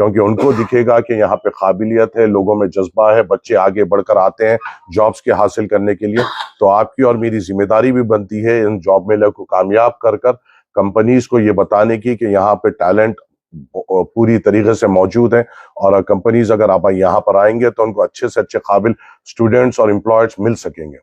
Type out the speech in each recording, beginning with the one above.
کیونکہ ان کو دکھے گا کہ یہاں پہ قابلیت ہے, لوگوں میں جذبہ ہے, بچے آگے بڑھ کر آتے ہیں جابس کے حاصل کرنے کے لیے. تو آپ کی اور میری ذمہ داری بھی بنتی ہے ان جاب میلے کو کامیاب کر کمپنیز کو یہ بتانے کی کہ یہاں پہ ٹیلنٹ پوری طریقے سے موجود ہے, اور کمپنیز اگر آپ یہاں پر آئیں گے تو ان کو اچھے سے اچھے قابل اسٹوڈنٹس اور امپلائرز مل سکیں گے.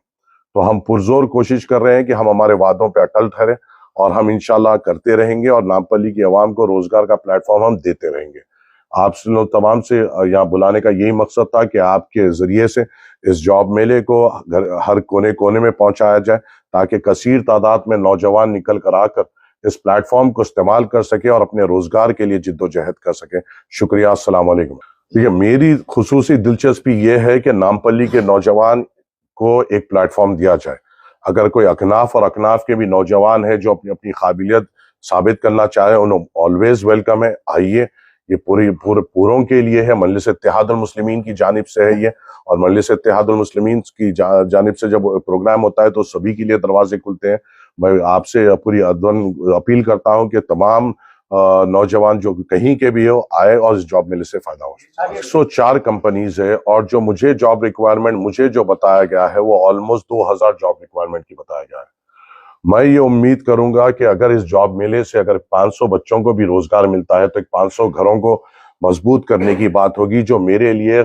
تو ہم پرزور کوشش کر رہے ہیں کہ ہم ہمارے وعدوں پہ اٹل ٹھہریں, اور ہم انشاءاللہ کرتے رہیں گے, اور نامپلی کی عوام کو روزگار کا پلیٹ فارم ہم دیتے رہیں گے. آپ تمام سے یہاں بلانے کا یہی مقصد تھا کہ آپ کے ذریعے سے اس جاب میلے کو ہر کونے کونے میں پہنچایا جائے, تاکہ کثیر تعداد میں نوجوان نکل کر آ کر اس پلیٹ فارم کو استعمال کر سکے اور اپنے روزگار کے لیے جد و جہد کر سکے. شکریہ. السلام علیکم. دیکھیے, میری خصوصی دلچسپی یہ ہے کہ نامپلی کے نوجوان کو ایک پلیٹ فارم دیا جائے. اگر کوئی اکناف اور اکناف کے بھی نوجوان ہے جو اپنی قابلیت ثابت کرنا چاہے, انہوں آلویز ویلکم ہے. آئیے, یہ پوروں کے لیے ہے, مجلس اتحاد المسلمین کی جانب سے ہے یہ, اور مجلس اتحاد المسلمین کی جانب سے جب پروگرام ہوتا ہے تو سبھی کے لیے دروازے کھلتے ہیں. میں آپ سے پوری اپیل کرتا ہوں کہ تمام نوجوان جو کہیں کے بھی ہو آئے اور اس جاب میلے سے فائدہ ہو. 104 کمپنیز ہے, اور جو مجھے جاب ریکوائرمنٹ مجھے جو بتایا گیا ہے وہ آلموسٹ 2000 جاب ریکوائرمنٹ کی بتایا گیا ہے. میں یہ امید کروں گا کہ اگر اس جاب میلے سے اگر 500 بچوں کو بھی روزگار ملتا ہے تو 500 گھروں کو مضبوط کرنے کی بات ہوگی, جو میرے لیے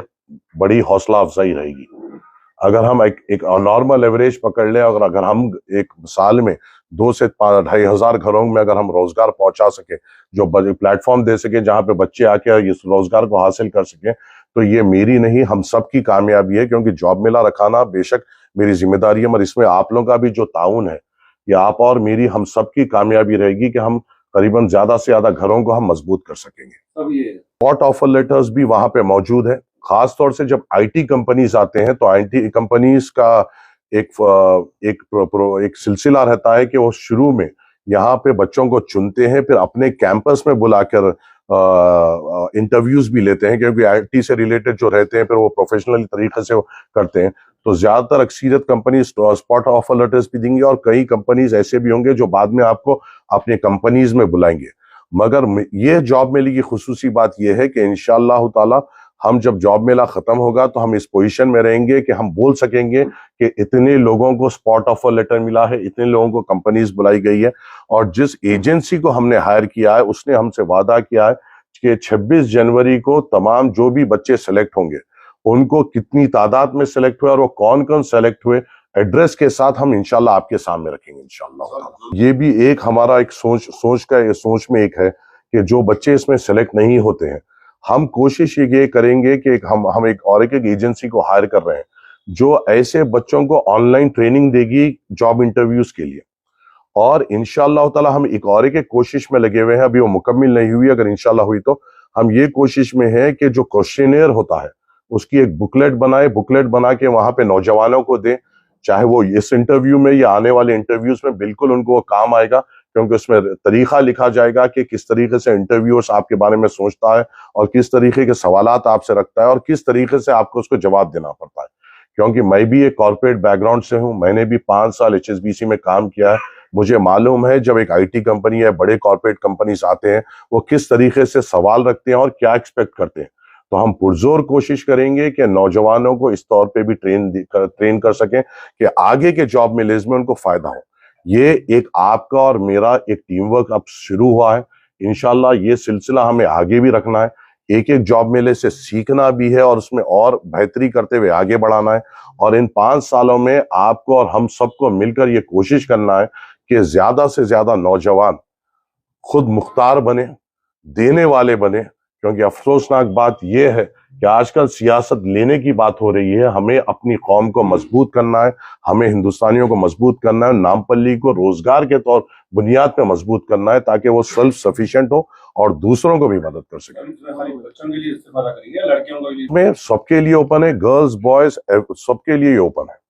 بڑی حوصلہ افزائی رہے گی. اگر ہم ایک نارمل ایوریج پکڑ لیں, اگر ہم ایک سال میں 2 سے 2500 گھروں میں اگر ہم روزگار پہنچا سکیں, جو پلیٹ فارم دے سکیں جہاں پہ بچے آ کے اس روزگار کو حاصل کر سکیں, تو یہ میری نہیں ہم سب کی کامیابی ہے. کیونکہ جاب میلہ رکھانا بے شک میری ذمہ داری ہے, مگر اس میں آپ لوگوں کا بھی جو تعاون ہے, یہ آپ اور میری ہم سب کی کامیابی رہے گی کہ ہم قریباً زیادہ سے زیادہ گھروں کو ہم مضبوط کر سکیں گے. اسپاٹ آفر لیٹرز بھی وہاں پہ موجود ہے. خاص طور سے جب آئی ٹی کمپنیز آتے ہیں تو آئی ٹی کمپنیز کا ایک سلسلہ رہتا ہے کہ وہ شروع میں یہاں پہ بچوں کو چنتے ہیں, پھر اپنے کیمپس میں بلا کر انٹرویوز بھی لیتے ہیں, کیونکہ آئی ٹی سے ریلیٹڈ جو رہتے ہیں پھر وہ پروفیشنل طریقے سے کرتے ہیں. تو زیادہ تر اکثریت کمپنیز اسپاٹ آفر لیٹرز بھی دیں گے, اور کئی کمپنیز ایسے بھی ہوں گے جو بعد میں آپ کو اپنے کمپنیز میں بلائیں گے. مگر یہ جاب میلے کی خصوصی بات یہ ہے کہ انشاءاللہ تعالی ہم جب جاب میلہ ختم ہوگا تو ہم اس پوزیشن میں رہیں گے کہ ہم بول سکیں گے کہ اتنے لوگوں کو اسپاٹ آفر لیٹر ملا ہے, اتنے لوگوں کو کمپنیز بلائی گئی ہے, اور جس ایجنسی کو ہم نے ہائر کیا ہے اس نے ہم سے وعدہ کیا ہے کہ 26 جنوری کو تمام جو بھی بچے سلیکٹ ہوں گے ان کو کتنی تعداد میں سلیکٹ ہوئے اور وہ کون کون سلیکٹ ہوئے ایڈریس کے ساتھ ہم انشاءاللہ آپ کے سامنے رکھیں گے انشاءاللہ. یہ بھی ایک ہمارا ایک سوچ میں ایک ہے کہ جو بچے اس میں سلیکٹ نہیں ہوتے ہیں, ہم کوشش یہ کریں گے کہ ہم ایک ایجنسی کو ہائر کر رہے ہیں جو ایسے بچوں کو آن لائن ٹریننگ دے گی جاب انٹرویوز کے لیے. اور انشاءاللہ تعالی ہم ایک کوشش میں لگے ہوئے ہیں, ابھی وہ مکمل نہیں ہوئی, اگر انشاءاللہ ہوئی تو ہم یہ کوشش میں ہیں کہ جو کوشچنئر ہوتا ہے اس کی ایک بکلیٹ بنا کے وہاں پہ نوجوانوں کو دیں, چاہے وہ اس انٹرویو میں یا آنے والے انٹرویوز میں بالکل ان کو وہ کام آئے گا, کیونکہ اس میں طریقہ لکھا جائے گا کہ کس طریقے سے انٹرویورز آپ کے بارے میں سوچتا ہے اور کس طریقے کے سوالات آپ سے رکھتا ہے اور کس طریقے سے آپ کو اس کو جواب دینا پڑتا ہے. کیونکہ میں بھی ایک کارپوریٹ بیک گراؤنڈ سے ہوں, میں نے بھی 5 سال HSBC میں کام کیا ہے, مجھے معلوم ہے جب ایک آئی ٹی کمپنی یا بڑے کارپوریٹ کمپنیز آتے ہیں وہ کس طریقے سے سوال رکھتے ہیں اور کیا ایکسپیکٹ کرتے ہیں. تو ہم پرزور کوشش کریں گے کہ نوجوانوں کو اس طور پہ بھی ٹرین کر سکیں کہ آگے کے جاب میلز میں ان کو فائدہ ہو. یہ ایک آپ کا اور میرا ایک ٹیم ورک اب شروع ہوا ہے, انشاءاللہ یہ سلسلہ ہمیں آگے بھی رکھنا ہے, ایک جاب میلے سے سیکھنا بھی ہے اور اس میں اور بہتری کرتے ہوئے آگے بڑھانا ہے. اور ان 5 سالوں میں آپ کو اور ہم سب کو مل کر یہ کوشش کرنا ہے کہ زیادہ سے زیادہ نوجوان خود مختار بنے, دینے والے بنے. کیونکہ افسوسناک بات یہ ہے کہ آج کل سیاست لینے کی بات ہو رہی ہے, ہمیں اپنی قوم کو مضبوط کرنا ہے, ہمیں ہندوستانیوں کو مضبوط کرنا ہے, نامپلی کو روزگار کے طور بنیاد پہ مضبوط کرنا ہے تاکہ وہ سیلف سفیشینٹ ہو اور دوسروں کو بھی مدد کر سکے. میں سب کے لیے اوپن ہے, گرلز بوائز سب کے لیے اوپن ہے.